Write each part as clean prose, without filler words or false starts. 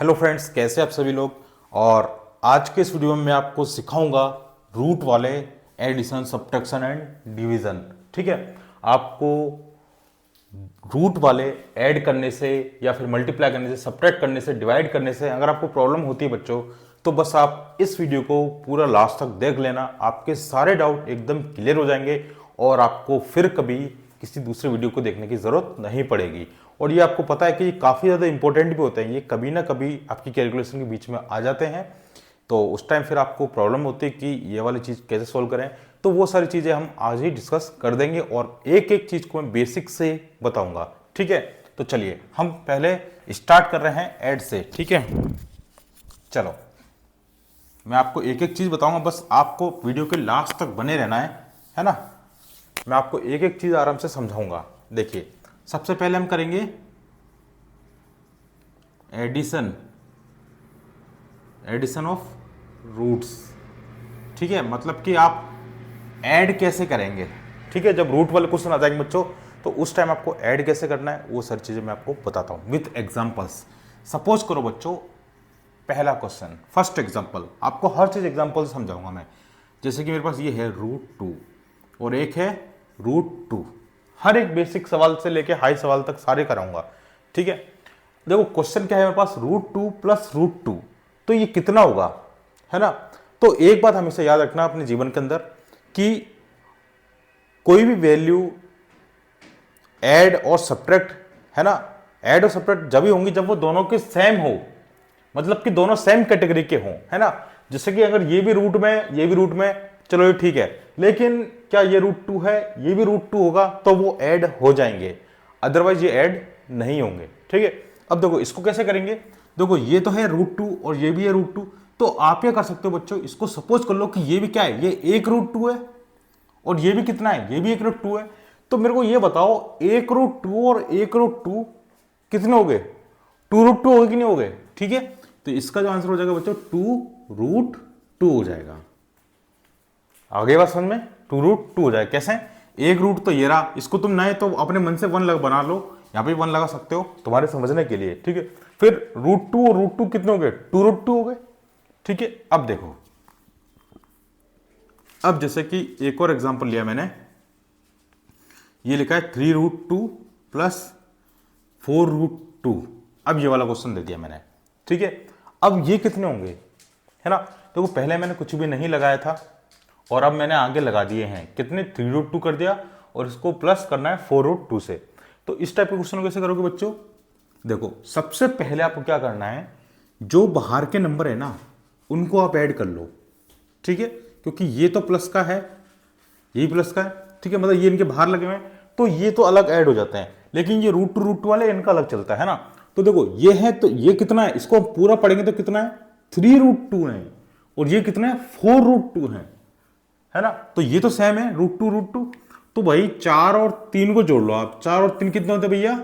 Hello friends, कैसे आप सभी लोग। और आज के इस वीडियो में मैं आपको सिखाऊंगा रूट वाले एडिशन, सब्ट्रैक्शन एंड डिवीजन। ठीक है, आपको रूट वाले ऐड करने से या फिर मल्टीप्लाई करने से, सब्ट्रैक्ट करने से, डिवाइड करने से अगर आपको प्रॉब्लम होती है बच्चों, तो बस आप इस वीडियो को पूरा लास्ट तक देख लेना। आपके सारे डाउट एकदम क्लियर हो जाएंगे और आपको फिर कभी किसी दूसरे वीडियो को देखने की जरूरत नहीं पड़ेगी। और ये आपको पता है कि ये काफ़ी ज़्यादा इंपॉर्टेंट भी होते हैं, ये कभी ना कभी आपकी कैलकुलेशन के बीच में आ जाते हैं, तो उस टाइम फिर आपको प्रॉब्लम होती है कि ये वाली चीज़ कैसे सॉल्व करें। तो वो सारी चीज़ें हम आज ही डिस्कस कर देंगे और एक एक चीज़ को मैं बेसिक से बताऊंगा। ठीक है, तो चलिए हम पहले स्टार्ट कर रहे हैं ऐड से। ठीक है, चलो मैं आपको एक एक चीज़ बताऊंगा, बस आपको वीडियो के लास्ट तक बने रहना है ना। मैं आपको एक एक चीज़ आराम से समझाऊंगा। देखिए, सबसे पहले हम करेंगे एडिशन, एडिशन ऑफ रूट्स। ठीक है, मतलब कि आप ऐड कैसे करेंगे। ठीक है, जब रूट वाले क्वेश्चन आ जाएंगे बच्चों, तो उस टाइम आपको ऐड कैसे करना है वो सारी चीज़ें मैं आपको बताता हूँ विथ एग्जांपल्स। सपोज करो बच्चों, पहला क्वेश्चन, फर्स्ट एग्जांपल, आपको हर चीज़ एग्जांपल से समझाऊंगा मैं। जैसे कि मेरे पास ये है √2 और एक है √2। हर एक बेसिक सवाल से लेके हाई सवाल तक सारे कराऊंगा। ठीक है, देखो क्वेश्चन क्या है मेरे पास, √2 प्लस √2, तो ये कितना होगा, है ना। तो एक बात हमेशा याद रखना अपने जीवन के अंदर कि कोई भी वैल्यू ऐड और सब्ट्रैक्ट, है ना, ऐड और सब्ट्रैक्ट जब ही होंगी जब वो दोनों के सेम हो, मतलब कि दोनों सेम कैटेगरी के हों, है ना। जैसे कि अगर ये भी रूट में, ये भी रूट में, चलो ये ठीक है, लेकिन क्या ये √2 है, ये भी √2 होगा, तो वो ऐड हो जाएंगे, अदरवाइज ये ऐड नहीं होंगे। ठीक है, अब देखो इसको कैसे करेंगे। देखो ये तो है √2 और ये भी है √2, तो आप क्या कर सकते हो बच्चों, इसको सपोज कर लो कि ये भी क्या है, ये एक √2 है और ये भी कितना है, ये भी एक √2 है। तो मेरे को ये बताओ, एक √2 और एक √2 कितने हो गए, 2√2 हो गए कि नहीं हो गए। ठीक है, तो इसका जो आंसर हो जाएगा बच्चों 2√2 हो जाएगा। आगे बात समझ में, 2√2 हो जाएगा। कैसे, एक रूट तो ये रहा, इसको तुम नए तो अपने मन से वन बना लो, यहां पे वन लगा सकते हो तुम्हारे समझने के लिए। ठीक है, फिर √2 और √2 कितने हो गए, 2√2 हो गए। ठीक है, अब देखो, अब जैसे कि एक और एग्जांपल लिया मैंने, ये लिखा है 3√2 प्लस 4√2। अब ये वाला क्वेश्चन दे दिया मैंने। ठीक है, अब ये कितने होंगे, है ना। देखो पहले मैंने कुछ भी नहीं लगाया था और अब मैंने आगे लगा दिए हैं, कितने, 3√2 कर दिया और इसको प्लस करना है 4√2 से। तो इस टाइप के क्वेश्चन कैसे करोगे बच्चों। देखो सबसे पहले आपको क्या करना है, जो बाहर के नंबर है ना उनको आप ऐड कर लो। ठीक है, क्योंकि ये तो प्लस का है, यही प्लस का है। ठीक है, मतलब ये इनके बाहर लगे हुए हैं तो ये तो अलग ऐड हो जाते हैं, लेकिन ये √2 वाले इनका अलग चलता है ना। तो देखो ये है, तो ये कितना है, इसको पूरा पढ़ेंगे तो कितना है, 3√2 है, और ये कितना है, 4√2 है ना। तो ये तो सेम है, √2। तो भाई 4 और 3 को जोड़ लो आप, 4 और 3 कितने होते हैं भैया,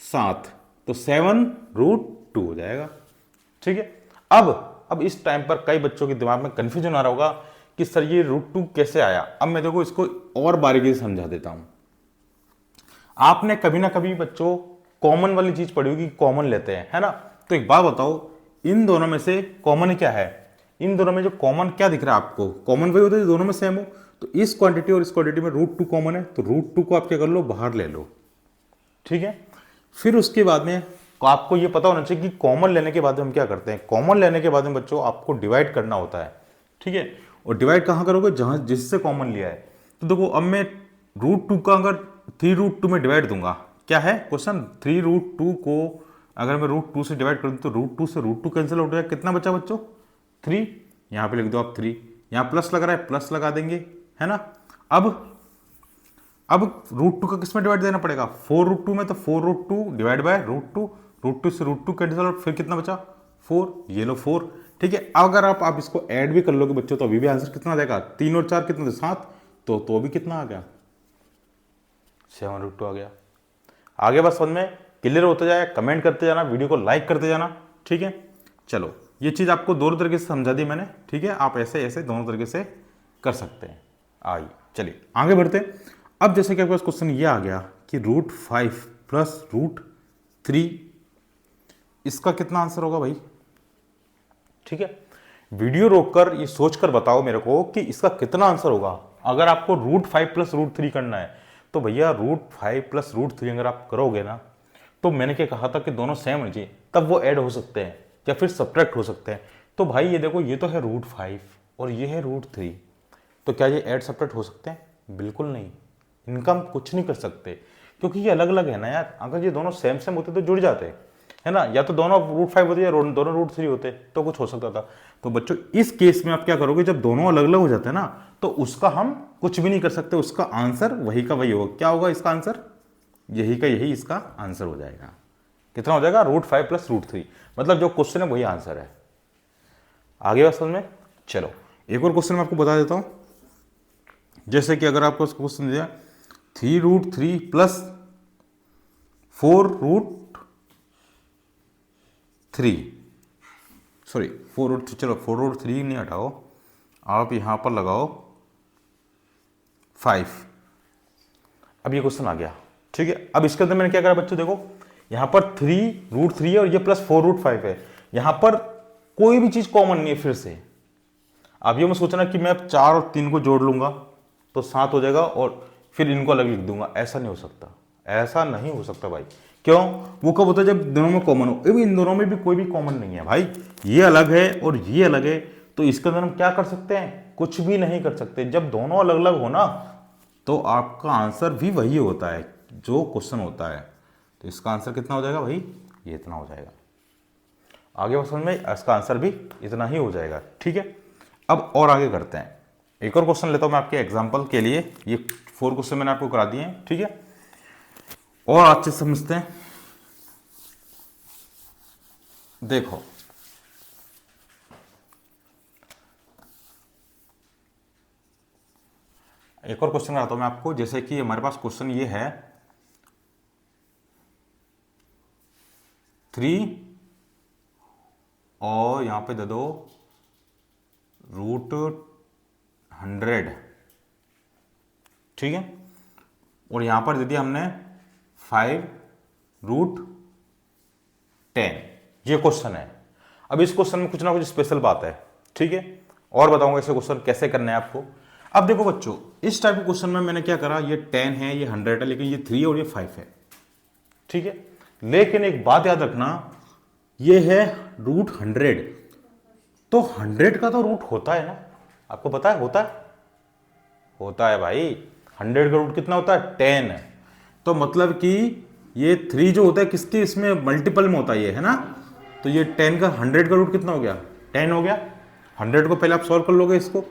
7, तो 7√2 हो जाएगा। ठीक है, अब इस टाइम पर कई बच्चों के दिमाग में कंफ्यूजन आ रहा होगा कि सर ये √2 कैसे आया। अब मैं देखो इसको और बारीकी से समझा देता हूं। आपने कभी ना कभी बच्चों कॉमन वाली चीज पढ़ी होगी, कॉमन लेते हैं, है ना। तो एक बात बताओ, इन दोनों में से कॉमन क्या है, इन दोनों में जो कॉमन क्या दिख रहा है आपको, कॉमन वही होता है दोनों में सेम हो। तो इस क्वांटिटी और इस क्वांटिटी में √2 कॉमन है, तो √2 को आप क्या कर लो, बाहर ले लो। ठीक है, फिर उसके बाद में आपको ये पता होना चाहिए कि कॉमन लेने के बाद में हम क्या करते हैं। कॉमन लेने के बाद में बच्चों आपको डिवाइड करना होता है। ठीक है, और डिवाइड कहां करोगे, जहां जिससे कॉमन लिया है। तो देखो अब मैं √2 का अगर 3√2 में डिवाइड दूंगा, क्या है क्वेश्चन, 3√2 को अगर मैं √2 से डिवाइड कर दूं तो √2 से √2 कैंसिल हो जाएगा, कितना बचा बच्चों, 3। यहां पे लिख दो आप 3, यहां प्लस लग रहा है, प्लस लगा देंगे, है ना। अब √2 का किस में डिवाइड देना पड़ेगा, 4√2 में, तो 4√2 डिवाइड बाय √2, √2 से √2 कैंसिल, फिर कितना बचा, 4, ये लो 4। ठीक है, अगर आप इसको ऐड भी कर लोगे बच्चों तो अभी भी आंसर कितना आ जाएगा, 3 और 4 कितना, 7, तो भी कितना आ गया, 7√2 आ गया। आगे बस समझ में क्लियर होता जाए, कमेंट करते जाना, वीडियो को लाइक करते जाना। ठीक है, चलो ये चीज आपको दोनों तरीके से समझा दी मैंने। ठीक है, आप ऐसे ऐसे दोनों तरीके से कर सकते हैं। आइए चलिए आगे बढ़ते हैं। अब जैसे कि आपके पास क्वेश्चन ये आ गया कि √5 प्लस √3 इसका कितना आंसर होगा भाई? ठीक है, वीडियो रोककर ये सोचकर बताओ मेरे को कि इसका कितना आंसर होगा। अगर आपको √5 प्लस √3 करना है तो भैया √5 प्लस √3 अगर आप करोगे ना, तो मैंने क्या कहा था कि दोनों सेम होने चाहिए, तब वो ऐड हो सकते हैं या फिर सब्ट्रैक्ट हो सकते हैं। तो भाई ये देखो, ये तो है √5 और ये है √3, तो क्या ये ऐड सब्ट्रैक्ट हो सकते हैं? बिल्कुल नहीं, इनका हम कुछ नहीं कर सकते, क्योंकि ये अलग अलग है ना यार। अगर ये दोनों सेम सेम होते तो जुड़ जाते, है ना, या तो दोनों √5 होते या दोनों √3 होते तो कुछ हो सकता था। तो बच्चों इस केस में आप क्या करोगे, जब दोनों अलग अलग हो जाते हैं ना, तो उसका हम कुछ भी नहीं कर सकते, उसका आंसर वही का वही होगा। क्या होगा इसका आंसर? यही का यही इसका आंसर हो जाएगा। कितना हो जाएगा? √5 प्लस √3, मतलब जो क्वेश्चन है वही आंसर है। आगे बात समझ में? चलो एक और क्वेश्चन मैं आपको बता देता हूं। जैसे कि अगर आपको क्वेश्चन दिया 3√3 प्लस 4√3, सॉरी 4√3, चलो 4√3 नहीं हटाओ, आप यहां पर लगाओ 5। अब ये क्वेश्चन आ गया, ठीक है। अब इसके अंदर मैंने क्या करा बच्चों, देखो यहां पर 3√3 है और ये प्लस 4√5 है, यहां पर कोई भी चीज कॉमन नहीं है। फिर से अब ये मैं सोचना कि मैं 4 और 3 को जोड़ लूंगा तो 7 हो जाएगा और फिर इनको अलग लिख दूंगा, ऐसा नहीं हो सकता, ऐसा नहीं हो सकता भाई। क्यों? वो कब होता है? जब दोनों में कॉमन हो। अभी इन दोनों में भी कोई भी कॉमन नहीं है भाई, ये अलग है और ये अलग है, तो इसके अंदर हम क्या कर सकते हैं? कुछ भी नहीं कर सकते। जब दोनों अलग अलग हो ना, तो आपका आंसर भी वही होता है जो क्वेश्चन होता है। तो इसका आंसर कितना हो जाएगा भाई? ये इतना हो जाएगा। आगे क्वेश्चन में इसका आंसर भी इतना ही हो जाएगा, ठीक है। अब और आगे करते हैं, एक और क्वेश्चन लेता हूं मैं आपके एग्जांपल के लिए। ये 4 क्वेश्चन मैंने आपको करा दिए हैं, ठीक है, और अच्छे से समझते हैं। देखो एक और क्वेश्चन कराता हूं मैं आपको। जैसे कि हमारे पास क्वेश्चन ये है 3 और यहां पे दे दो √100, ठीक है, और यहां पर दे दिया हमने 5√10। ये क्वेश्चन है। अब इस क्वेश्चन में कुछ ना कुछ स्पेशल बात है, ठीक है, और बताऊंगा इसे क्वेश्चन कैसे करना है आपको। अब देखो बच्चों, इस टाइप के क्वेश्चन में मैंने क्या करा, ये 10 है, ये 100 है, लेकिन ये 3 और ये 5 है, ठीक है। लेकिन एक बात याद रखना, ये है √100, तो 100 का तो रूट होता है ना, आपको पता है? होता है भाई। 100 का रूट कितना होता है? 10 है। तो मतलब कि ये 3 जो होता है किसके इसमें मल्टीपल में होता है ना, तो ये 10 का 100 का रूट कितना हो गया? 10 हो गया। 100 को पहले आप सॉल्व कर लोगे, इसको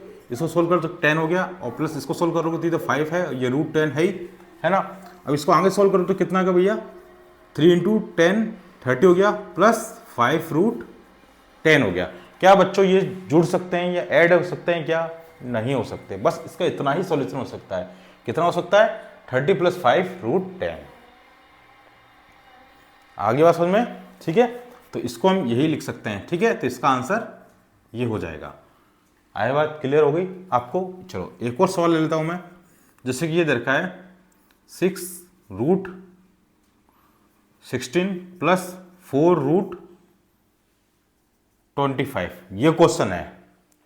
सॉल्व कर तो 10 हो गया, और प्लस इसको सॉल्व करोगे तो 5 है, ये √10 है ही, है ना। अब इसको आगे सॉल्व करो तो कितना का भैया? 3 × 10 30 हो गया, प्लस 5√10 हो गया। क्या बच्चों ये जुड़ सकते हैं या ऐड हो सकते हैं? क्या नहीं हो सकते। बस इसका इतना ही सॉल्यूशन हो सकता है। कितना हो सकता है? 30 + 5√10। आगे बात समझ में? ठीक है, तो इसको हम यही लिख सकते हैं, ठीक है। तो इसका आंसर ये हो जाएगा। आगे बात क्लियर हो गई आपको? चलो एक और सवाल ले लेता हूं मैं। जैसे कि ये दे रखा है 6√16 + 4√25, ये क्वेश्चन है,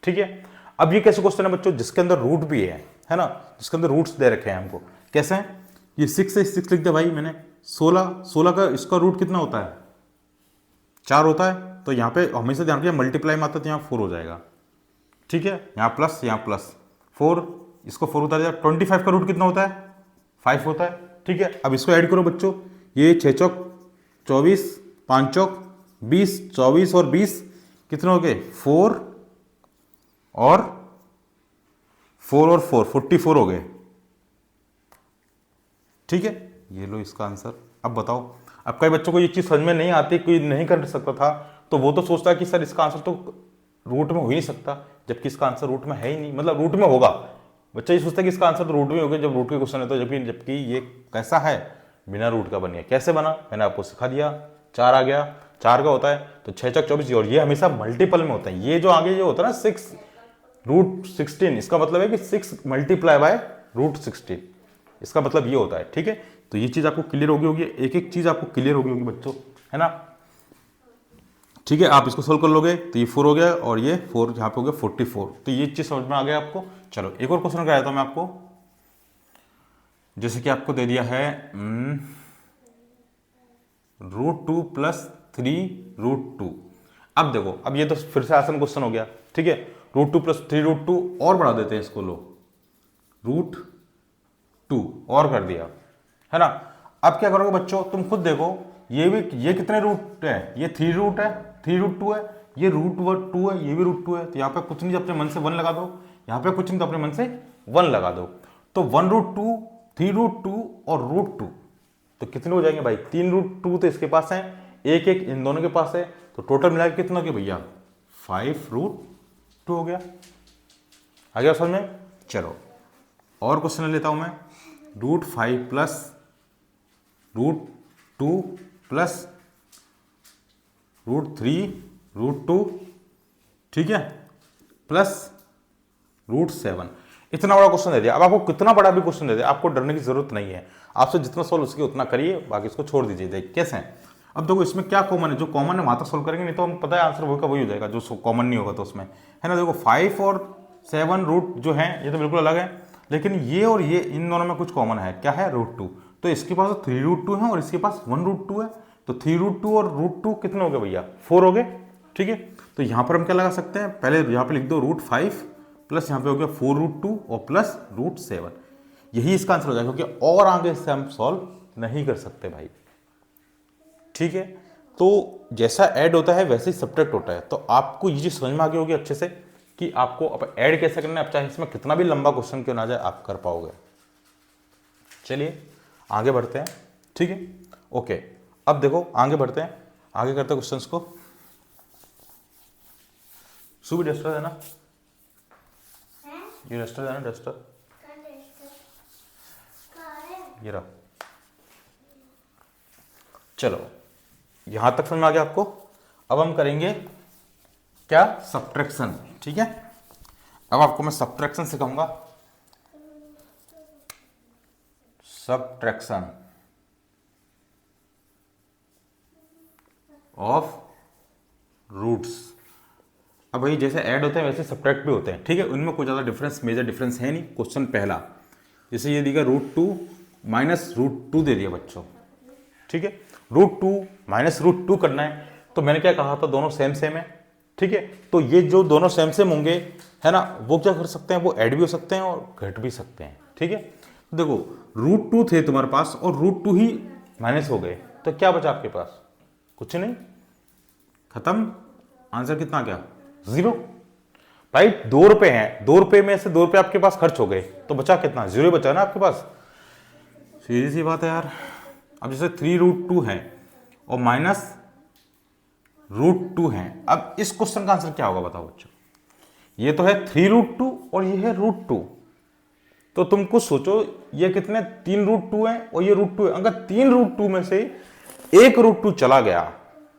ठीक है। अब ये कैसे क्वेश्चन है बच्चों? जिसके अंदर रूट भी है ना, जिसके अंदर रूट्स दे रखे हैं हमको। कैसे हैं? ये 6 है, 6 लिख दिया भाई मैंने। 16 का इसका रूट कितना होता है? 4 होता है। तो यहाँ पे हमेशा ध्यान रखिए, मल्टीप्लाई में आता है तो यहाँ 4 हो जाएगा, ठीक है। यहाँ प्लस 4, इसको 4 उतार दिया। 25 का रूट कितना होता है? 5 होता है, ठीक है। अब इसको ऐड करो बच्चों, ये 6 चौक 24, 5 चौक 20, 24 और 20 कितने हो गए? 4 और 4 44 हो गए, ठीक है। ये लो इसका आंसर। अब बताओ, अब कई बच्चों को ये चीज़ समझ में नहीं आती, कोई नहीं कर सकता था, तो वो तो सोचता है कि सर इसका आंसर तो रूट में हो ही नहीं सकता, जबकि इसका आंसर रूट में है ही नहीं, मतलब रूट में होगा। बच्चा ये सोचता है कि इसका आंसर तो रूट में होगा जब रूट के क्वेश्चन है तो, जबकि ये कैसा है? बिना रूट का बन गया। कैसे बना? मैंने आपको सिखा दिया। 4 आ गया, 4 का होता है तो 6 चौक 24, और ये हमेशा मल्टीपल में होता है। ये जो आगे जो होता है ना 6√16, इसका मतलब है कि 6 × √16, इसका मतलब ये होता है, ठीक है। तो ये चीज आपको क्लियर होगी। एक एक चीज आपको क्लियर होगी बच्चों, है ना। ठीक है, आप इसको सोल्व कर लोगे तो ये 4 हो गया और ये 4 यहाँ पे हो गया 44। तो ये चीज़ समझ में आ गया आपको। चलो एक और क्वेश्चन कराया था मैं आपको, जैसे कि आपको दे दिया है √2 + 3√2। अब देखो, अब ये तो फिर से आसान क्वेश्चन हो गया, ठीक है। √2 + 3√2 और बढ़ा देते हैं इसको, लो √2 और कर दिया, है ना। अब क्या करोगे बच्चों, तुम खुद देखो, ये कितने रूट है, ये 3 रूट है, 3√2 है, ये √2 है, ये भी √2 है। तो यहाँ पे कुछ नहीं, अपने मन से 1 लगा दो, यहाँ पे कुछ नहीं तो अपने मन से 1 लगा दो। तो 1√2, 3√2 और √2 तो कितने हो जाएंगे भाई, 3√2 तो इसके पास है, एक एक इन दोनों के पास है, तो टोटल मिला के कितना हो गया भैया, 5√2 हो गया। आ गया समझ में। चलो और क्वेश्चन लेता हूं मैं, √5 + √2 + √3√2, ठीक है, प्लस √7। इतना बड़ा क्वेश्चन दे दिया। अब आपको कितना बड़ा भी क्वेश्चन दे दिया, आपको डरने की जरूरत नहीं है, आपसे जितना सोल्व उसके उतना करिए, बाकी इसको छोड़ दीजिए। देख कैसे है, अब देखो इसमें क्या कॉमन है, जो कॉमन है वहां तक सोल्व करेंगे, नहीं तो हम पता है आंसर वही का वही हो जाएगा, जो कॉमन नहीं होगा तो उसमें, है ना। देखो 5 और 7 रूट जो है ये तो बिल्कुल अलग है, लेकिन ये और ये इन दोनों में कुछ कॉमन है, क्या है, √2। तो इसके पास 3√2 है और इसके पास 1√2 है, तो 3√2 और √2 कितने हो गए भैया, 4 हो गए, ठीक है। तो यहां पर हम क्या लगा सकते हैं, पहले यहां पे लिख दो √5 प्लस यहाँ पे हो गया 4√2 और प्लस √7, यही इसका आंसर हो जाएगा, क्योंकि और आगे इससे हम सॉल्व नहीं कर सकते भाई, ठीक है। तो जैसा ऐड होता है वैसे ही सब्ट्रैक्ट होता है। तो आपको ये चीज समझ में आ गई होगी अच्छे से कि आपको अब ऐड कैसे करना है, अब चाहे इसमें कितना भी लंबा क्वेश्चन क्यों ना जाए आप कर पाओगे। चलिए आगे बढ़ते हैं, ठीक है, ओके। अब देखो आगे बढ़ते हैं, आगे करते हैं क्वेश्चंस को। सुबह डस्टर है ना, ये डस्टर है ना, डस्टर ये रहा। चलो यहां तक समझ में आ गया आपको। अब हम करेंगे क्या, सब्ट्रैक्शन, ठीक है। अब आपको मैं सब्ट्रैक्शन सिखाऊंगा, सब्ट्रैक्शन ऑफ रूट्स। अब भाई जैसे ऐड होते हैं वैसे सब्ट्रैक्ट भी होते हैं, ठीक है, उनमें कोई ज़्यादा डिफरेंस, मेजर डिफरेंस है नहीं। क्वेश्चन पहला, जैसे ये दिया √2 - √2 दे दिया बच्चों, ठीक है। √2 - √2 करना है, तो मैंने क्या कहा था, दोनों सेम सेम है, ठीक है। तो ये जो दोनों सेम सेम होंगे, है ना, वो क्या कर सकते हैं, वो ऐड भी हो सकते हैं और घट भी सकते हैं, ठीक है। तो देखो √2 थे तुम्हारे पास और √2 ही माइनस हो गए, तो क्या बचा आपके पास, कुछ नहीं, खत्म। आंसर कितना गया, 0। भाई 2 रुपए हैं, 2 रुपए में से 2 रुपए आपके पास खर्च हो गए, तो बचा कितना, 0 बचा ना आपके पास, सीधी सी बात है यार। अब जैसे 3√2 है और -√2 है, अब इस क्वेश्चन का आंसर क्या होगा बताओ बच्चों। ये तो है 3√2 और ये है √2, तो तुम कुछ सोचो, ये कितने, 3√2 है और ये √2 है। अगर 3√2 में से एक √2 चला गया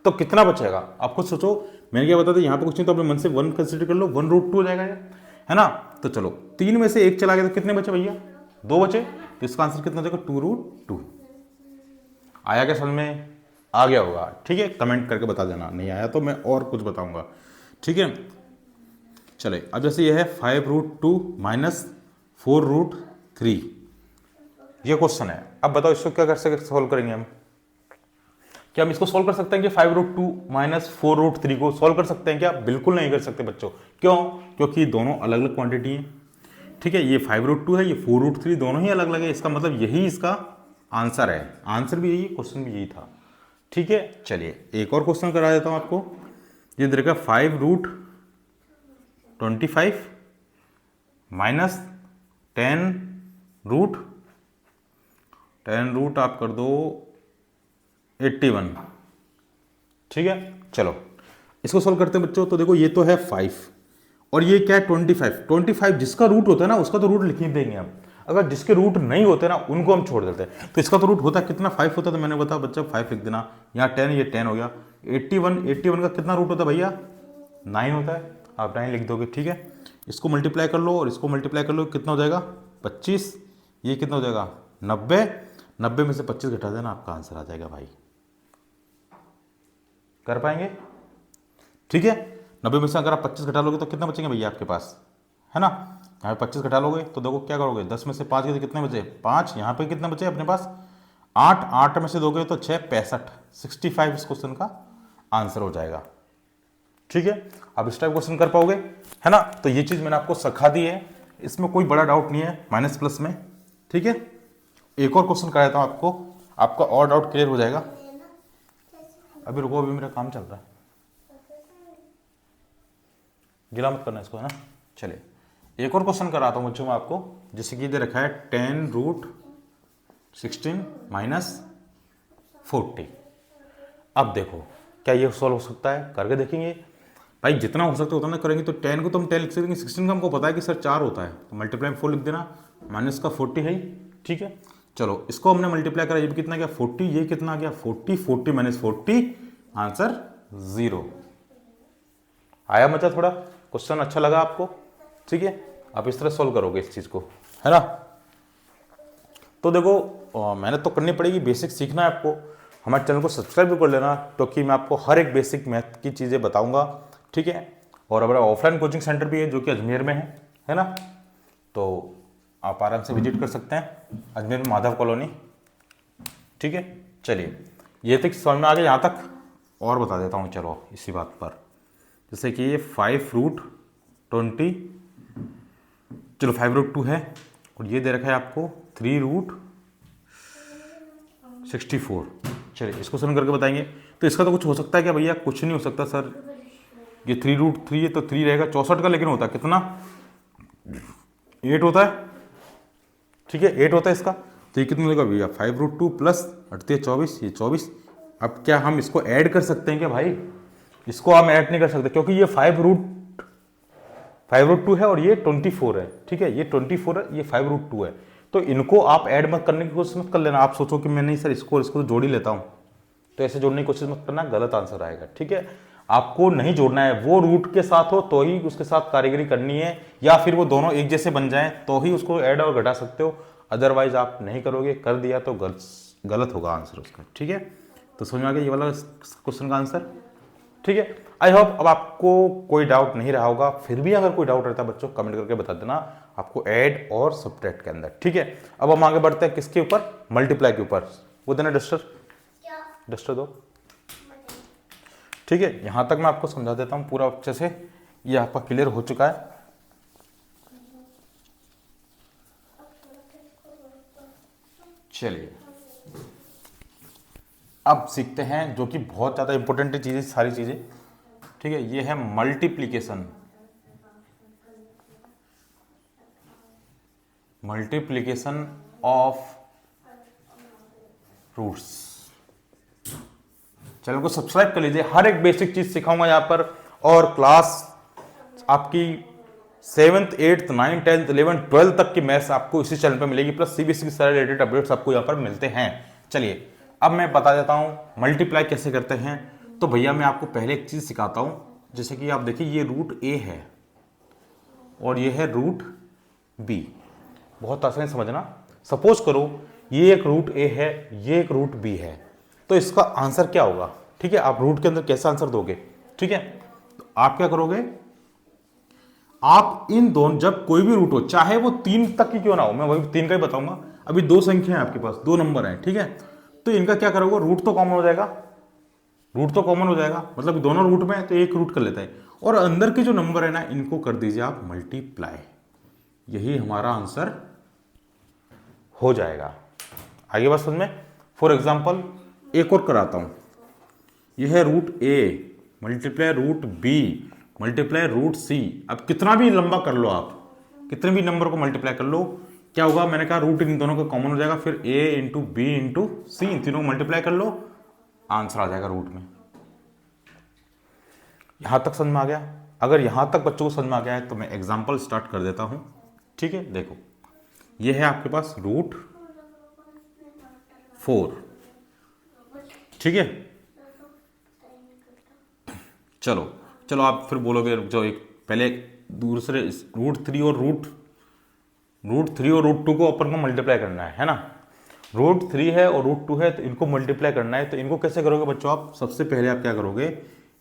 तो कितना बचेगा, आप खुद सोचो। मैंने क्या बता था, यहाँ पे कुछ नहीं तो अपने मन से 1 कंसिडर कर लो, 1√2 हो जाएगा ये, है ना। तो चलो 3 में से 1 चला गया तो कितने बचे भैया, 2 बचे, तो इसका आंसर कितना हो जाएगा, 2√2। आया क्या समझ में, आ गया होगा, ठीक है, कमेंट करके बता देना, नहीं आया तो मैं और कुछ बताऊंगा, ठीक है। चले अब जैसे ये है 5√2 - 4√3, ये क्वेश्चन है। अब बताओ इसको क्या कर सकते, सोल्व करेंगे हम, क्या हम इसको सोल्व कर सकते हैं कि 5√2 - 4√3 को सोल्व कर सकते हैं क्या, बिल्कुल नहीं कर सकते बच्चों। क्यों, क्योंकि दोनों अलग अलग क्वांटिटी है, ठीक है। ये 5√2 है, ये 4√3, दोनों ही अलग अलग है, इसका मतलब यही इसका आंसर है, आंसर भी यही, क्वेश्चन भी यही था, ठीक है। चलिए एक और क्वेश्चन करा देता हूं आपको। ये देखा 5√25 - 10√10 आप कर दो 81, ठीक है। चलो इसको सोल्व करते हैं बच्चों। तो देखो ये तो है 5 और ये क्या है 25 जिसका रूट होता है ना उसका तो रूट लिख ही देंगे हम, अगर जिसके रूट नहीं होते ना उनको हम छोड़ देते हैं। तो इसका तो रूट होता है कितना, 5 होता है, तो मैंने बताया बच्चा 5 लिख देना, यहाँ 10, ये 10 हो गया। 81 का कितना रूट होता है भैया, 9 होता है, आप 9 लिख दोगे, ठीक है। इसको मल्टीप्लाई कर लो और इसको मल्टीप्लाई कर लो, कितना हो जाएगा 25, ये कितना हो जाएगा 90 में से 25 घटा देना, आपका आंसर आ जाएगा भाई। कर पाएंगे, ठीक है। 90 में से अगर आप 25 घटा लोगे तो कितने बचेंगे भैया आपके पास, है ना। यहाँ पे 25 घटा लोगे तो देखो क्या करोगे, 10 में से 5 गए तो कितने बचे 5, यहाँ पे कितने बचे अपने पास 8, 8 में से दोगे तो 6, 65, 65 इस क्वेश्चन का आंसर हो जाएगा। ठीक है, आप इस टाइप क्वेश्चन कर पाओगे, है ना। तो ये चीज मैंने आपको सिखा दी है, इसमें कोई बड़ा डाउट नहीं है माइनस प्लस में। ठीक है, एक और क्वेश्चन करा देता हूं आपको, आपका और डाउट क्लियर हो जाएगा। अभी रुको, अभी मेरा काम चल रहा है, गिला मत करना इसको, है ना। चलिए एक और क्वेश्चन कराता हूं बच्चों में आपको, जैसे कि दे रखा है 10√16 - 40। अब देखो क्या ये सॉल्व हो सकता है, करके देखेंगे भाई, जितना हो सकता है उतना करेंगे। तो 10 को तो हम 10 लिख सकते हैं, 16 का हमको पता है कि सर 4 होता है, तो मल्टीप्लाई में 4 लिख देना, माइनस का 40 है। ठीक है, चलो इसको हमने मल्टीप्लाई करा, ये भी कितना गया 40, ये कितना गया 40, 40 - 40 आंसर 0 आया। मचा थोड़ा, क्वेश्चन अच्छा लगा आपको। ठीक है, आप इस तरह सॉल्व करोगे इस चीज को, है ना। तो देखो मेहनत तो करनी पड़ेगी, बेसिक सीखना है आपको। हमारे चैनल को सब्सक्राइब भी कर लेना, क्योंकि मैं आपको हर एक बेसिक मैथ की चीज़ें बताऊंगा। ठीक है, और हमारा ऑफलाइन कोचिंग सेंटर भी है जो कि अजमेर में है ना। तो आप आराम से विजिट कर सकते हैं, अजमेर में माधव कॉलोनी। ठीक है, चलिए ये तक समझ में आ गया यहाँ तक, और बता देता हूँ चलो इसी बात पर। जैसे कि ये 5√20, चलो 5√2 है, और ये दे रखा है आपको 3√64। चलिए इसको सम करके बताएंगे। तो इसका तो कुछ हो सकता है क्या भैया, कुछ नहीं हो सकता सर, ये 3√3 है तो 3 रहेगा 64 का, लेकिन होता है कितना 8 होता है। ठीक है, 8 होता है इसका, तो ये कितना देगा भैया 5√2 प्लस 38 24, ये 24। अब क्या हम इसको ऐड कर सकते हैं क्या भाई, इसको हम ऐड नहीं कर सकते, क्योंकि ये 5√2 है और ये 24 है। ठीक है, ये 24 है, ये 5√2 है, तो इनको आप ऐड मत करने की कोशिश मत कर लेना। आप सोचो कि मैं नहीं सर इसको तो जोड़ ही लेता हूं, तो ऐसे जोड़ने की कोशिश मत करना, गलत आंसर आएगा। ठीक है, आपको नहीं जोड़ना है, वो रूट के साथ हो तो ही उसके साथ कारीगरी करनी है, या फिर वो दोनों एक जैसे बन जाएं तो ही उसको ऐड और घटा सकते हो, अदरवाइज आप नहीं करोगे, कर दिया तो गलत होगा आंसर उसका। ठीक है, तो समझ में आ गया ये वाला क्वेश्चन का आंसर। ठीक है, आई होप अब आपको कोई डाउट नहीं रहा होगा, फिर भी अगर कोई डाउट रहता है बच्चों कमेंट करके बता देना आपको ऐड और सब्ट्रैक्ट के अंदर। ठीक है, अब हम आगे बढ़ते हैं किसके ऊपर, मल्टीप्लाई के ऊपर। वो देना डस्टर दो। ठीक है, यहां तक मैं आपको समझा देता हूं पूरा अच्छे से, ये आपका क्लियर हो चुका है। चलिए अब सीखते हैं जो कि बहुत ज्यादा इंपॉर्टेंट चीजें, सारी चीजें। ठीक है, ये है multiplication. Multiplication of roots. Channel को सब्सक्राइब कर लीजिए, हर एक बेसिक चीज सिखाऊंगा यहाँ पर, और क्लास आपकी 7th 8th 9th 10th 11th 12th तक की मैथ्स आपको इसी चैनल पर मिलेगी, प्लस सीबीएसई के सारे रिलेटेड अपडेट्स आपको यहाँ पर मिलते हैं। चलिए अब मैं बता देता हूँ मल्टीप्लाई कैसे करते हैं। तो भैया मैं आपको पहले एक चीज सिखाता हूँ, जैसे कि आप देखिए ये रूट ए है और ये है रूट बी, बहुत आसानी समझना। सपोज करो ये एक रूट ए है, ये एक रूट बी है, तो इसका आंसर क्या होगा। ठीक है, आप रूट के अंदर कैसा आंसर दोगे। ठीक है, तो आप क्या करोगे, आप इन दोनों, जब कोई भी रूट हो चाहे वो 3 तक की क्यों ना हो, मैं वही 3 का ही बताऊंगा। अभी 2 संख्या है आपके पास, 2 नंबर है। ठीक है, तो इनका क्या करोगे, रूट तो कॉमन हो जाएगा, रूट तो कॉमन हो जाएगा, मतलब दोनों रूट में है तो एक रूट कर लेते हैं, और अंदर के जो नंबर है ना इनको कर दीजिए आप मल्टीप्लाई, यही हमारा आंसर हो जाएगा। आगे बात समझ में। फॉर एग्जाम्पल एक और कराता हूं, यह है root A multiply root B multiply root C. अब कितना भी लंबा कर लो आप, कितने भी नंबर को मल्टीप्लाई कर लो, क्या होगा, मैंने कहा रूट इन दोनों का कॉमन हो जाएगा, फिर a इंटू बी इंटू सी, इन तीनों को मल्टीप्लाई कर लो, आंसर आ जाएगा रूट में। यहां तक समझ में आ गया। अगर यहां तक बच्चों को समझ में आ गया है तो मैं एग्जांपल स्टार्ट कर देता हूं। ठीक है, देखो ये है आपके पास रूट 4। ठीक है, चलो चलो आप फिर बोलोगे जो एक पहले दूसरे रूट 3 और रूट 2 को अपन को मल्टीप्लाई करना है ना। रूट 3 है और रूट 2 है तो इनको मल्टीप्लाई करना है, तो इनको कैसे करोगे बच्चों आप, सबसे पहले आप क्या करोगे,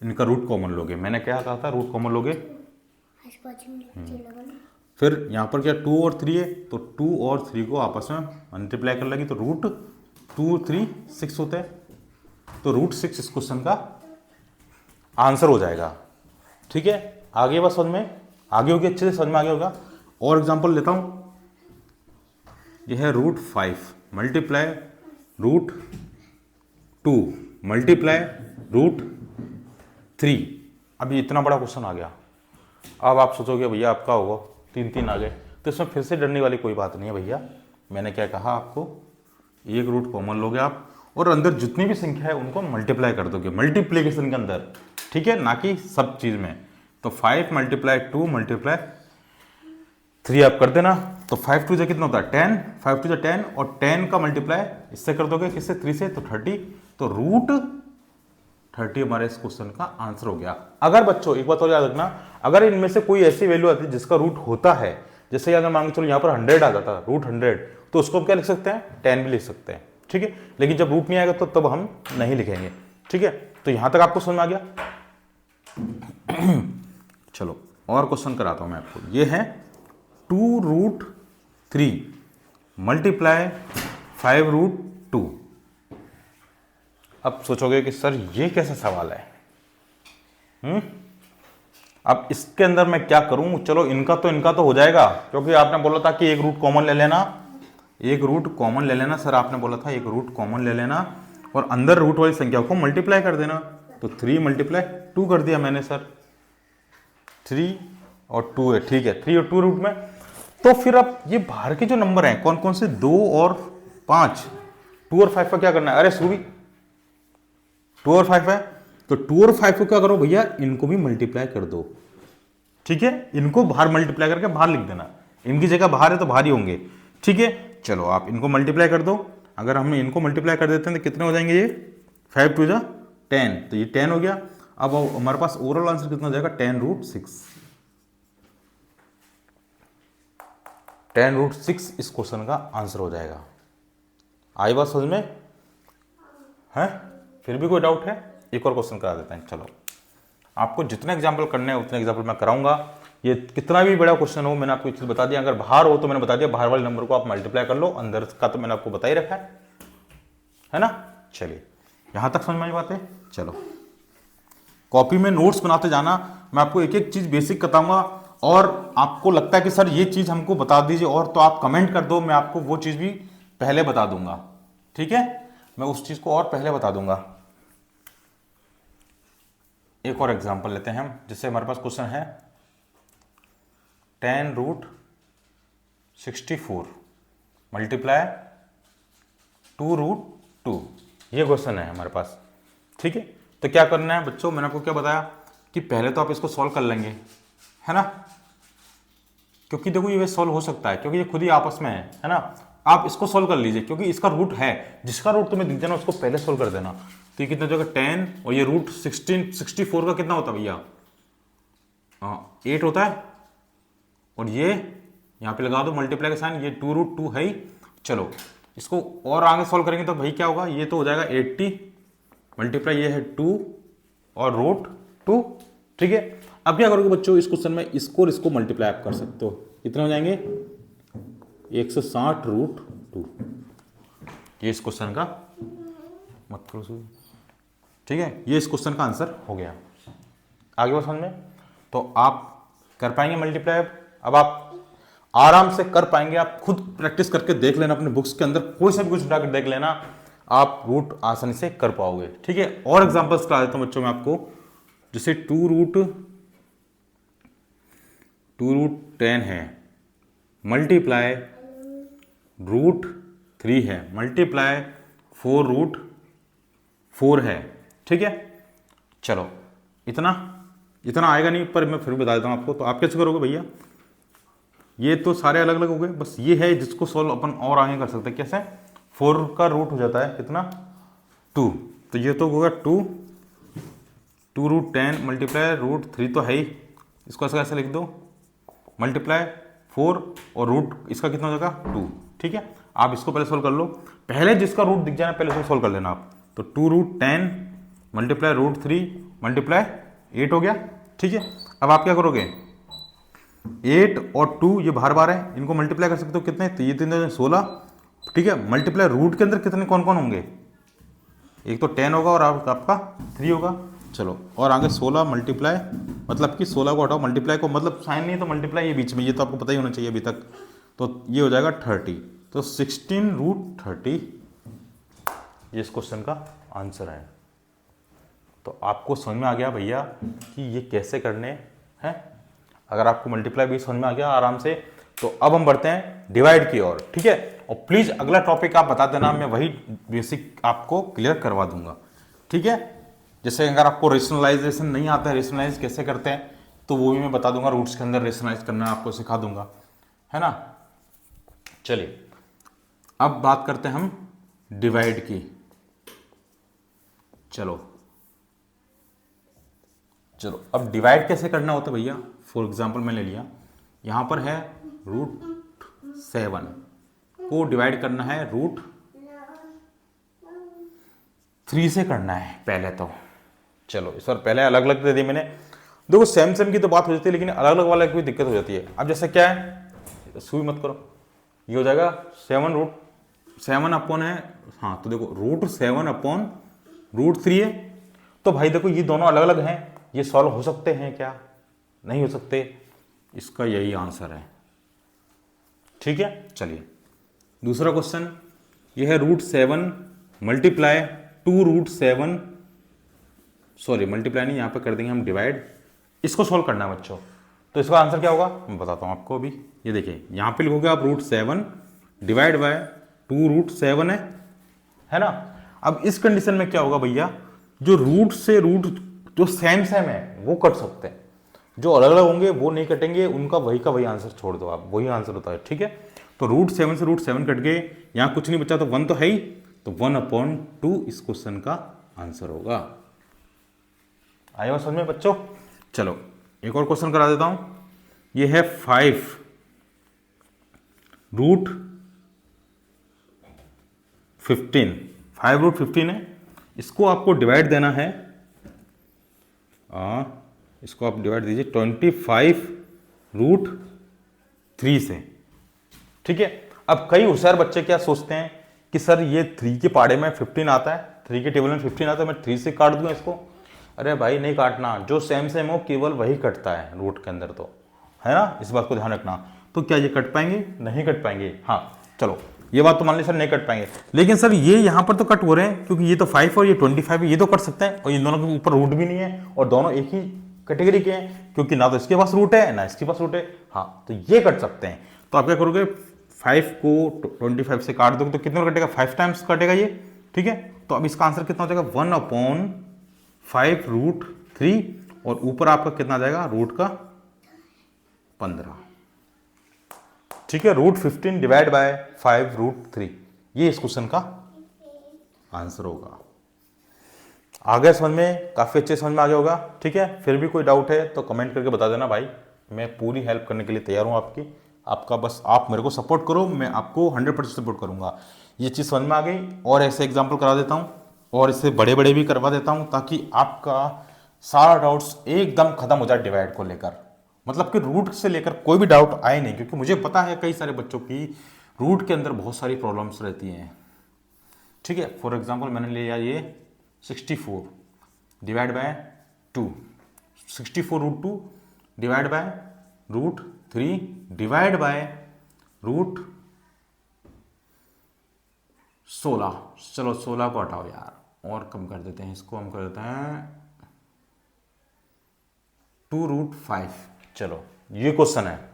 इनका रूट कॉमन लोगे। मैंने क्या कहा था, रूट कॉमन लोगे। फिर यहाँ पर क्या 2 और 3 है, तो 2 और 3 को आपस में मल्टीप्लाई कर लगी, तो रूट 2 3 6 होते हैं। तो रूट 6 इस क्वेश्चन का आंसर हो जाएगा। ठीक है, आगे बस समझ में आगे होगी, अच्छे से समझ में आगे होगा। और एग्जांपल लेता हूं, यह है root 5 multiply root 2 multiply root 3। अभी इतना बड़ा क्वेश्चन आ गया। अब आप सोचोगे भैया आपका होगा 3 3 आ गए, तो इसमें फिर से डरने वाली कोई बात नहीं है भैया। मैंने क्या कहा आपको, एक रूट कॉमन लोगे आप और अंदर जितनी भी संख्या है उनको मल्टीप्लाई कर दोगे मल्टीप्लीकेशन के अंदर, ठीक है, ना कि सब चीज में। तो 5 मल्टीप्लाई 2 मल्टीप्लाई 3 आप कर देना, तो 5 2 कितना होता है 10, 5 2 10 और 10 का मल्टीप्लाई इससे कर दोगे, किससे 3 से, तो 30। तो रूट 30 हमारे इस क्वेश्चन का आंसर हो गया। अगर बच्चों एक बात और याद रखना, अगर इनमें से कोई ऐसी वैल्यू आती है जिसका रूट होता है, जैसे अगर मान के चलो यहाँ पर 100 आ जाता रूट 100, तो उसको हम क्या लिख सकते हैं 10 भी लिख सकते हैं, ठीक है। लेकिन जब रूट नहीं आएगा तो तब हम नहीं लिखेंगे, ठीक है। तो यहां तक आपको समझ में आ गया। चलो और क्वेश्चन कराता हूं मैं आपको। ये है 2 रूट 3 मल्टीप्लाई 5 रूट 2। अब सोचोगे कि सर ये कैसा सवाल है। अब इसके अंदर मैं क्या करूं। चलो इनका तो हो जाएगा, क्योंकि आपने बोला था कि एक रूट कॉमन ले लेना, एक रूट कॉमन ले लेना। सर आपने बोला था एक रूट कॉमन ले लेना और अंदर रूट वाली संख्या को मल्टीप्लाई कर देना। तो 3 मल्टीप्लाई 2 कर दिया मैंने सर, 3 और 2 है, ठीक है, 3 और 2 रूट में। तो फिर अब ये बाहर के जो नंबर हैं कौन कौन से, 2 और 5, 2 और 5 का क्या करना है। अरे सूरी 2 और 5 है, तो 2 और 5 को क्या करो भैया, इनको भी मल्टीप्लाई कर दो, ठीक है। इनको बाहर मल्टीप्लाई करके बाहर लिख देना, इनकी जगह बाहर है तो बाहर ही होंगे, ठीक है। चलो आप इनको मल्टीप्लाई कर दो। अगर हम इनको मल्टीप्लाई कर देते हैं तो कितने हो जाएंगे, ये 5 2 जा 10, तो ये 10 हो गया। अब हमारे पास ओवरऑल आंसर कितना हो जाएगा, 10 रूट 6। 10 रूट 6 इस क्वेश्चन का आंसर हो जाएगा। आई बात समझ में है? फिर भी कोई डाउट है, एक और क्वेश्चन करा देते हैं। चलो आपको जितने एग्जाम्पल करने हैं उतने एग्जाम्पल मैं कराऊंगा। ये कितना भी बड़ा क्वेश्चन हो, मैंने आपको एक चीज बता दिया। अगर बाहर हो तो मैंने बता दिया, बाहर वाले नंबर को आप मल्टीप्लाई कर लो, अंदर का तो मैंने आपको बता ही रखा है ना। चलिए यहां तक समझ में आई बात है। चलो कॉपी में नोट्स बनाते जाना, मैं आपको एक एक चीज बेसिक बताऊंगा, और आपको लगता है कि सर ये चीज हमको बता दीजिए और, तो आप कमेंट कर दो, मैं आपको वो चीज भी पहले बता दूंगा, ठीक है। मैं उस चीज को और पहले बता दूंगा। एक और एग्जांपल लेते हैं हम, जिससे हमारे पास क्वेश्चन है 10 रूट 64 मल्टीप्लाई 2 रूट 2। ये क्वेश्चन है हमारे पास, ठीक है। तो क्या करना है बच्चों, मैंने आपको क्या बताया कि पहले तो आप इसको सॉल्व कर लेंगे, है ना, क्योंकि देखो ये सॉल्व हो सकता है क्योंकि ये खुद ही आपस में है ना। आप इसको सॉल्व कर लीजिए क्योंकि इसका रूट है, जिसका रूट तुम्हें दिख जाना उसको पहले सॉल्व कर देना। तो ये कितना जगह 10 और ये रूट 64 का कितना होता है भैया, 8 होता है। और ये यहाँ पे लगा दो मल्टीप्लाई का साइन, ये 2 रूट 2 है ही। चलो इसको और आगे सॉल्व करेंगे तो भाई क्या होगा, ये तो हो जाएगा 80 मल्टीप्लाई ये है 2 और रूट 2, ठीक है। अब क्या करोगे बच्चों, इस क्वेश्चन में इसको और इसको मल्टीप्लाई आप कर सकते हो, कितने हो जाएंगे 160 रूट 2। ये इस क्वेश्चन का मत करो, ठीक है। ये इस क्वेश्चन का आंसर हो गया। आगे बात समझ में, तो आप कर पाएंगे मल्टीप्लाई। अब आप आराम से कर पाएंगे, आप खुद प्रैक्टिस करके देख लेना, अपने बुक्स के अंदर कोई सा भी कुछ उठाकर देख लेना, आप रूट आसानी से कर पाओगे, ठीक है। और एग्जांपल्स करा देता हूं बच्चों मैं आपको, जैसे 2 रूट 10 है मल्टीप्लाई रूट 3 है मल्टीप्लाई 4 रूट 4 है, ठीक है। चलो इतना आएगा नहीं, पर मैं फिर बता देता हूं आपको। तो आप कैसे करोगे भैया, ये तो सारे अलग अलग हो गए, बस ये है जिसको सॉल्व अपन और आगे कर सकते हैं। कैसे, 4 का रूट हो जाता है कितना 2, तो ये तो होगा 2 रूट 10 मल्टीप्लाई रूट 3 तो है ही, इसको ऐसे लिख दो मल्टीप्लाई 4 और रूट इसका कितना हो जाएगा 2, ठीक है। आप इसको पहले सोल्व कर लो, पहले जिसका रूट दिख जाना पहले उसको सोल्व कर लेना आप। तो 2 रूट 10 मल्टीप्लाई रूट 3 मल्टीप्लाई 8 हो गया। ठीक है, अब आप क्या करोगे, 8 और 2 ये बाहर बाहर है, इनको मल्टीप्लाई कर सकते हो कितने, तो ये 3 16। ठीक है, मल्टीप्लाई रूट के अंदर कितने कौन कौन होंगे, एक तो 10 होगा और आपका 3 होगा। चलो, और आगे 16 मल्टीप्लाई, मतलब कि 16 को हटाओ, मल्टीप्लाई को मतलब साइन नहीं है तो मल्टीप्लाई ये बीच में, ये तो आपको पता ही होना चाहिए अभी तक, तो ये हो जाएगा 30। तो 16√30 ये इस क्वेश्चन का आंसर है। तो आपको समझ में आ गया भैया कि ये कैसे करने हैं। अगर आपको मल्टीप्लाई भी समझ में आ गया आराम से, तो अब हम बढ़ते हैं डिवाइड की ओर। ठीक है, और प्लीज अगला टॉपिक आप बता देना, मैं वही बेसिक आपको क्लियर करवा दूंगा। ठीक है, जैसे अगर आपको रेशनलाइजेशन नहीं आता है, रेशनलाइज कैसे करते हैं, तो वो भी मैं बता दूंगा, रूट्स के अंदर रेशनलाइज करना आपको सिखा दूंगा, है ना। चलिए अब बात करते हैं हम डिवाइड की। चलो अब डिवाइड कैसे करना होता है भैया। फॉर एग्जांपल मैं ले लिया, यहां पर है √7 को डिवाइड करना है √3 से करना है पहले तो। चलो इस बार पहले अलग अलग दे दी मैंने, देखो सेम सेम की तो बात हो जाती है, लेकिन अलग अलग वाला की दिक्कत हो जाती है। अब जैसे क्या है, सुई मत करो, ये हो जाएगा 7 अपॉन है, हाँ तो देखो √7/√3 है। तो भाई देखो ये दोनों अलग अलग हैं, ये सॉल्व हो सकते हैं क्या, नहीं हो सकते, इसका यही आंसर है। ठीक है, चलिए दूसरा क्वेश्चन, ये है √7 मल्टीप्लाई 2√7, सॉरी मल्टीप्लाई नहीं, यहां पे कर देंगे हम डिवाइड, इसको सॉल्व करना है बच्चों। तो इसका आंसर क्या होगा मैं बताता हूं आपको अभी। ये देखिए यहां पे लिखोगे आप √7 डिवाइड बाय 2√7 है ना। अब इस कंडीशन में क्या होगा भैया, जो रूट से रूट जो सेम सेम है वो कट सकते हैं, जो अलग अलग होंगे वो नहीं कटेंगे, उनका वही का वही आंसर छोड़ दो आप, वही आंसर होता है। ठीक है, तो √7 से √7 कट गए, यहां कुछ नहीं बचा तो 1 तो है ही, तो 1/2 इस क्वेश्चन का आंसर होगा। आया समझ में बच्चों। चलो एक और क्वेश्चन करा देता हूं, ये है 5√15 है, इसको आपको डिवाइड देना है, इसको आप डिवाइड दीजिए 25√3 से। ठीक है, अब कई होशियार बच्चे क्या सोचते हैं कि सर ये 3 के पाड़े में 15 आता है, 3 के टेबल में 15 आता है, मैं 3 से काट दूंगा इसको। अरे भाई नहीं काटना, जो सेम सेम हो केवल वही कटता है रूट के अंदर, तो है ना, इस बात को ध्यान रखना। तो क्या ये कट पाएंगे, नहीं कट पाएंगे, हाँ चलो ये बात तो मान ली सर नहीं कट पाएंगे, लेकिन सर ये यहां पर तो कट हो रहे हैं, क्योंकि ये तो 5 और ये 25 है, ये तो कट सकते हैं, और इन दोनों के ऊपर रूट भी नहीं है, और दोनों एक ही कैटेगरी के हैं, क्योंकि ना तो इसके पास रूट है ना इसके पास रूट है, हाँ तो ये कट सकते हैं। तो आप क्या करोगे, 5 को 25 से काट दोगे तो कितने में कटेगा, 5 टाइम्स कटेगा ये। ठीक है, तो अब इसका आंसर कितना हो जाएगा, 1/5√3, और ऊपर आपका कितना आ जाएगा, रूट का 15। ठीक है, √15 डिवाइड बाय 5√3, ये इस क्वेश्चन का आंसर होगा। आ गया समझ में, काफी अच्छे समझ में आ गया होगा। ठीक है, फिर भी कोई डाउट है तो कमेंट करके बता देना भाई, मैं पूरी हेल्प करने के लिए तैयार हूं आपकी, आपका बस आप मेरे को सपोर्ट करो, मैं आपको 100% सपोर्ट करूंगा। ये चीज़ समझ में आ गई, और ऐसे एग्जाम्पल करा देता हूँ, और इससे बड़े बड़े भी करवा देता हूँ, ताकि आपका सारा डाउट्स एकदम खत्म हो जाए डिवाइड को लेकर, मतलब कि रूट से लेकर कोई भी डाउट आए नहीं, क्योंकि मुझे पता है कई सारे बच्चों की रूट के अंदर बहुत सारी प्रॉब्लम्स रहती हैं। ठीक है, फॉर एग्जांपल मैंने लिया ये 64 divide by 2, 64√2 divide by √3 divide by √16। चलो 16 को हटाओ यार, और कम कर देते हैं इसको, हम कर देते हैं 2√5। चलो ये क्वेश्चन है,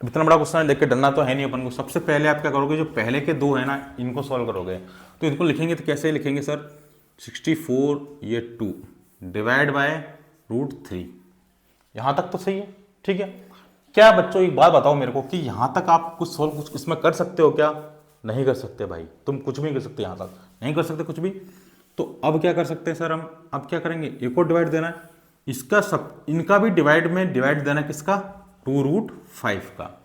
इतना बड़ा क्वेश्चन है, देख के डरना तो है नहीं अपन को। सबसे पहले आप क्या करोगे, जो पहले के दो है ना इनको सॉल्व करोगे, तो इनको लिखेंगे तो कैसे लिखेंगे सर, 64 ये 2 डिवाइड बाय √3, यहां तक तो सही है। ठीक है, क्या बच्चों एक बात बताओ मेरे को कि यहां तक आप कुछ सॉल्व कुछ इसमें कर सकते हो क्या, नहीं कर सकते भाई, तुम कुछ भी नहीं कर सकते, यहां तक नहीं कर सकते कुछ भी। तो अब क्या कर सकते हैं सर हम, अब क्या करेंगे, एक और डिवाइड देना है, इसका सब इनका भी डिवाइड में डिवाइड देना किसका, 2√5 का।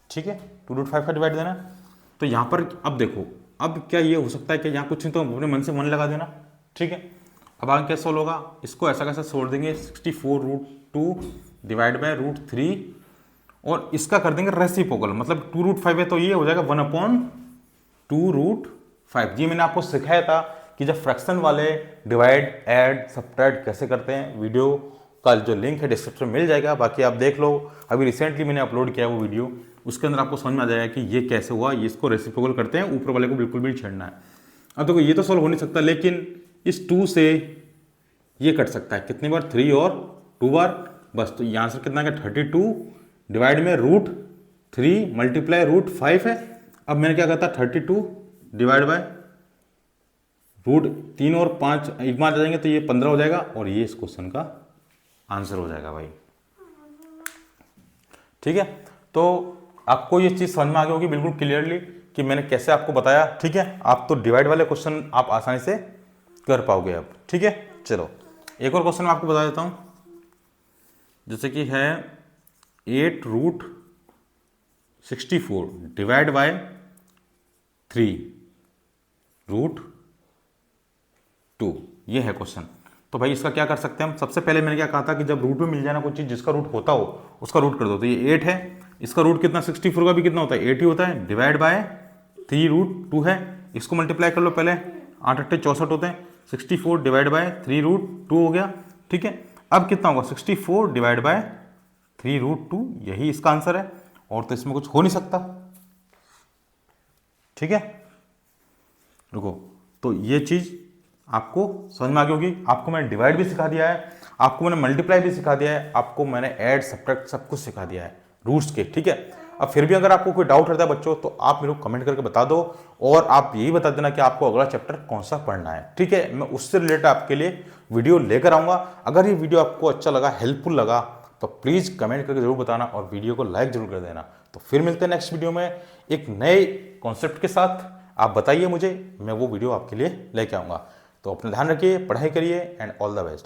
ठीक है, 2√5 का डिवाइड देना। तो यहां पर अब देखो, अब क्या ये हो सकता है कि यहां कुछ नहीं तो अपने मन से 1 लगा देना। ठीक है, अब आगे क्या सोल्व होगा, इसको ऐसा कैसे छोड़ देंगे 64√2 डिवाइड बाय √3 और इसका कर देंगे रेसिप्रोकल, मतलब 2√5 है तो ये हो जाएगा 1/2√5। ये मैंने आपको सिखाया था कि जब फ्रैक्शन वाले डिवाइड ऐड सब्ट्रैक्ट कैसे करते हैं, वीडियो का जो लिंक है डिस्क्रिप्शन में मिल जाएगा, बाकी आप देख लो। अभी रिसेंटली मैंने अपलोड किया वो वीडियो, उसके अंदर आपको समझ में आ जाएगा कि ये कैसे हुआ। ये इसको रेसिप्रोकल करते हैं, ऊपर वाले को बिल्कुल भी छेड़ना है। अब देखो ये तो सॉल्व हो नहीं सकता, लेकिन इस 2 से ये कट सकता है कितनी बार, 3 और 2 बार बस। तो यहाँ से कितना है 32 डिवाइड में √3 मल्टीप्लाई √5 है। अब मैंने क्या कहता 32 डिवाइड बाय √3 और 5 एक बार आ जाएंगे तो ये 15 हो जाएगा और ये इस क्वेश्चन का आंसर हो जाएगा भाई। ठीक है, तो आपको ये चीज समझ में आ गई होगी बिल्कुल क्लियरली कि मैंने कैसे आपको बताया। ठीक है, आप तो डिवाइड वाले क्वेश्चन आप आसानी से कर पाओगे अब। ठीक है, चलो एक और क्वेश्चन मैं आपको बता देता हूं, जैसे कि है 8√64 डिवाइड बाय 3√2, ये है क्वेश्चन। तो भाई इसका क्या कर सकते हैं हम, सबसे पहले मैंने क्या कहा था कि जब रूट में मिल जाए ना कोई चीज जिसका रूट होता हो उसका रूट कर दो। तो ये 8 है, इसका रूट कितना 64 का भी कितना होता है 8 ही होता है, डिवाइड बाय 3√2 है, इसको मल्टीप्लाई कर लो पहले, 8 8 64 होते हैं, 64 डिवाइड बाय 3√2 हो गया। ठीक है, अब कितना होगा 64 डिवाइड बाय 3√2, यही इसका आंसर है और तो इसमें कुछ हो नहीं सकता। ठीक है, रुको, तो ये चीज आपको समझ में आ गई होगी। आपको मैंने डिवाइड भी सिखा दिया है, आपको मैंने मल्टीप्लाई भी सिखा दिया है, आपको मैंने ऐड सब्ट्रैक्ट सब कुछ सिखा दिया है रूट्स के। ठीक है, अब फिर भी अगर आपको कोई डाउट रहता है बच्चों तो आप मेरे को कमेंट करके बता दो और आप यही बता देना कि आपको अगला चैप्टर कौन सा पढ़ना है। ठीक है, मैं उससे रिलेटेड आपके लिए वीडियो लेकर आऊंगा। अगर ये वीडियो आपको अच्छा लगा, हेल्पफुल लगा तो प्लीज कमेंट करके जरूर बताना और वीडियो को लाइक जरूर कर देना। तो फिर मिलते हैं नेक्स्ट वीडियो में एक नए कॉन्सेप्ट के साथ। आप बताइए मुझे, मैं वो वीडियो आपके लिए लेके आऊंगा। तो अपना ध्यान रखिए, पढ़ाई करिए एंड ऑल द बेस्ट।